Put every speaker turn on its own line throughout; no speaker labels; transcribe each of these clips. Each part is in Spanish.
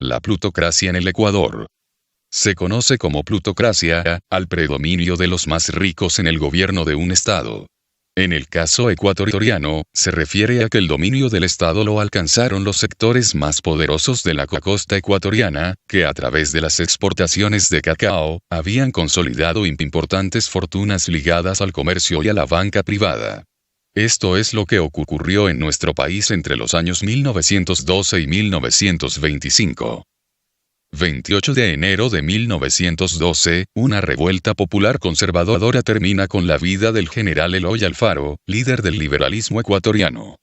la plutocracia en el Ecuador. Se conoce como plutocracia al predominio de los más ricos en el gobierno de un estado. En el caso ecuatoriano, se refiere a que el dominio del Estado lo alcanzaron los sectores más poderosos de la costa ecuatoriana, que a través de las exportaciones de cacao, habían consolidado importantes fortunas ligadas al comercio y a la banca privada. Esto es lo que ocurrió en nuestro país entre los años 1912 y 1925. 28 de enero de 1912, una revuelta popular conservadora termina con la vida del general Eloy Alfaro, líder del liberalismo ecuatoriano.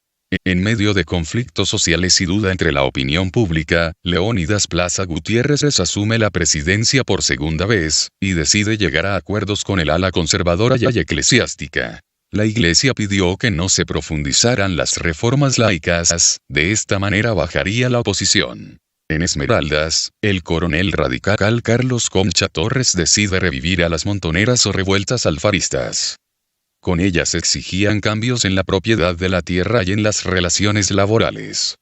En medio de conflictos sociales y duda entre la opinión pública, Leónidas Plaza Gutiérrez asume la presidencia por segunda vez, y decide llegar a acuerdos con el ala conservadora y eclesiástica. La Iglesia pidió que no se profundizaran las reformas laicas, de esta manera bajaría la oposición. En Esmeraldas, el coronel radical Carlos Concha Torres decide revivir a las montoneras o revueltas alfaristas. Con ellas exigían cambios en la propiedad de la tierra y en las relaciones laborales.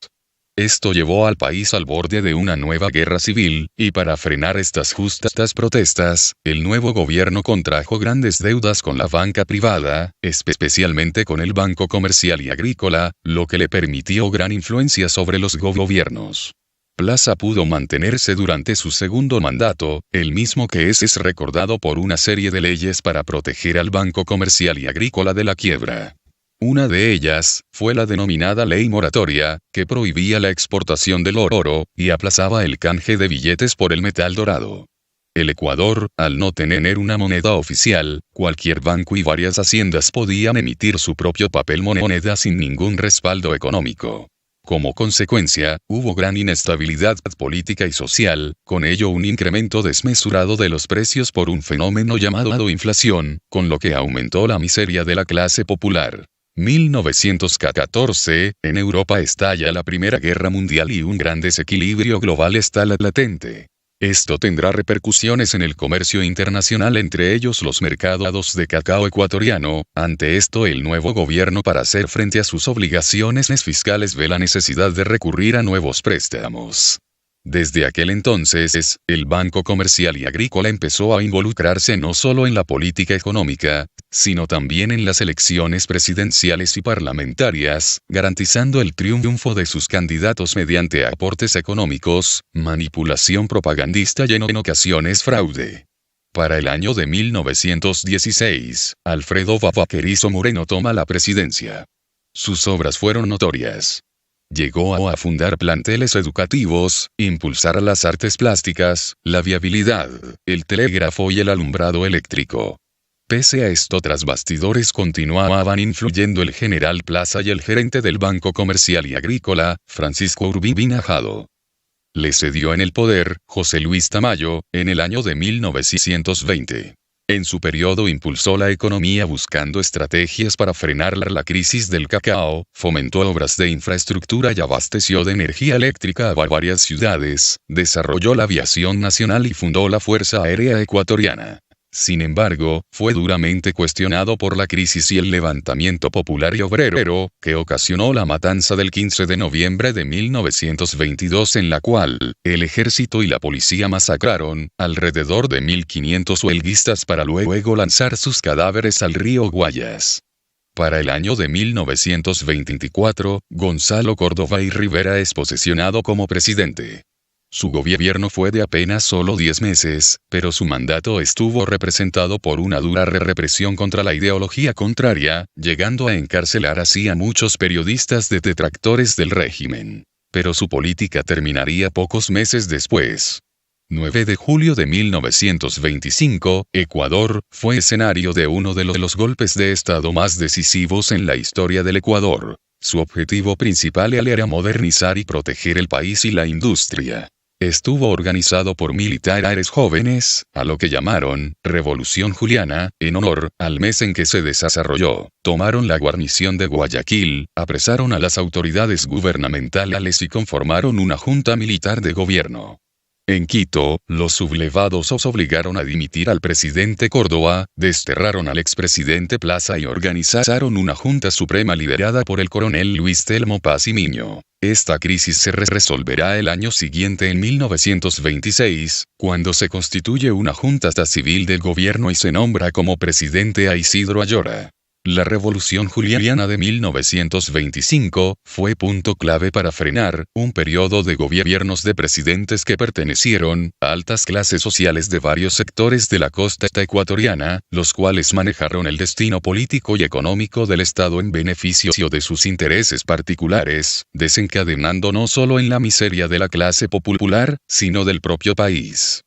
Esto llevó al país al borde de una nueva guerra civil, y para frenar estas justas protestas, el nuevo gobierno contrajo grandes deudas con la banca privada, especialmente con el Banco Comercial y Agrícola, lo que le permitió gran influencia sobre los gobiernos. Plaza pudo mantenerse durante su segundo mandato, el mismo que es recordado por una serie de leyes para proteger al Banco Comercial y Agrícola de la quiebra. Una de ellas, fue la denominada Ley Moratoria, que prohibía la exportación del oro, y aplazaba el canje de billetes por el metal dorado. El Ecuador, al no tener una moneda oficial, cualquier banco y varias haciendas podían emitir su propio papel moneda sin ningún respaldo económico. Como consecuencia, hubo gran inestabilidad política y social, con ello un incremento desmesurado de los precios por un fenómeno llamado inflación, con lo que aumentó la miseria de la clase popular. 1914, en Europa estalla la Primera Guerra Mundial y un gran desequilibrio global está latente. Esto tendrá repercusiones en el comercio internacional, entre ellos los mercados de cacao ecuatoriano. Ante esto, el nuevo gobierno, para hacer frente a sus obligaciones fiscales, ve la necesidad de recurrir a nuevos préstamos. Desde aquel entonces, el Banco Comercial y Agrícola empezó a involucrarse no solo en la política económica, sino también en las elecciones presidenciales y parlamentarias, garantizando el triunfo de sus candidatos mediante aportes económicos, manipulación propagandista y en ocasiones fraude. Para el año de 1916, Alfredo Vaquerizo Moreno toma la presidencia. Sus obras fueron notorias. Llegó a fundar planteles educativos, impulsar las artes plásticas, la viabilidad, el telégrafo y el alumbrado eléctrico. Pese a esto, tras bastidores continuaban influyendo el general Plaza y el gerente del Banco Comercial y Agrícola, Francisco Urbina Jado. Le cedió en el poder, José Luis Tamayo, en el año de 1920. En su periodo impulsó la economía buscando estrategias para frenar la crisis del cacao, fomentó obras de infraestructura y abasteció de energía eléctrica a varias ciudades, desarrolló la aviación nacional y fundó la Fuerza Aérea Ecuatoriana. Sin embargo, fue duramente cuestionado por la crisis y el levantamiento popular y obrero, que ocasionó la matanza del 15 de noviembre de 1922, en la cual el ejército y la policía masacraron alrededor de 1.500 huelguistas para luego lanzar sus cadáveres al río Guayas. Para el año de 1924, Gonzalo Córdoba y Rivera es posesionado como presidente. Su gobierno fue de apenas solo 10 meses, pero su mandato estuvo representado por una dura represión contra la ideología contraria, llegando a encarcelar así a muchos periodistas detractores del régimen. Pero su política terminaría pocos meses después. 9 de julio de 1925, Ecuador, fue escenario de uno de los golpes de Estado más decisivos en la historia del Ecuador. Su objetivo principal era modernizar y proteger el país y la industria. Estuvo organizado por militares jóvenes, a lo que llamaron Revolución Juliana, en honor al mes en que se desarrolló. Tomaron la guarnición de Guayaquil, apresaron a las autoridades gubernamentales y conformaron una junta militar de gobierno. En Quito, los sublevados obligaron a dimitir al presidente Córdoba, desterraron al expresidente Plaza y organizaron una junta suprema liderada por el coronel Luis Telmo Paz y Miño. Esta crisis se resolverá el año siguiente en 1926, cuando se constituye una junta civil del gobierno y se nombra como presidente a Isidro Ayora. La Revolución Juliana de 1925 fue punto clave para frenar un periodo de gobiernos de presidentes que pertenecieron a altas clases sociales de varios sectores de la costa ecuatoriana, los cuales manejaron el destino político y económico del Estado en beneficio de sus intereses particulares, desencadenando no solo en la miseria de la clase popular, sino del propio país.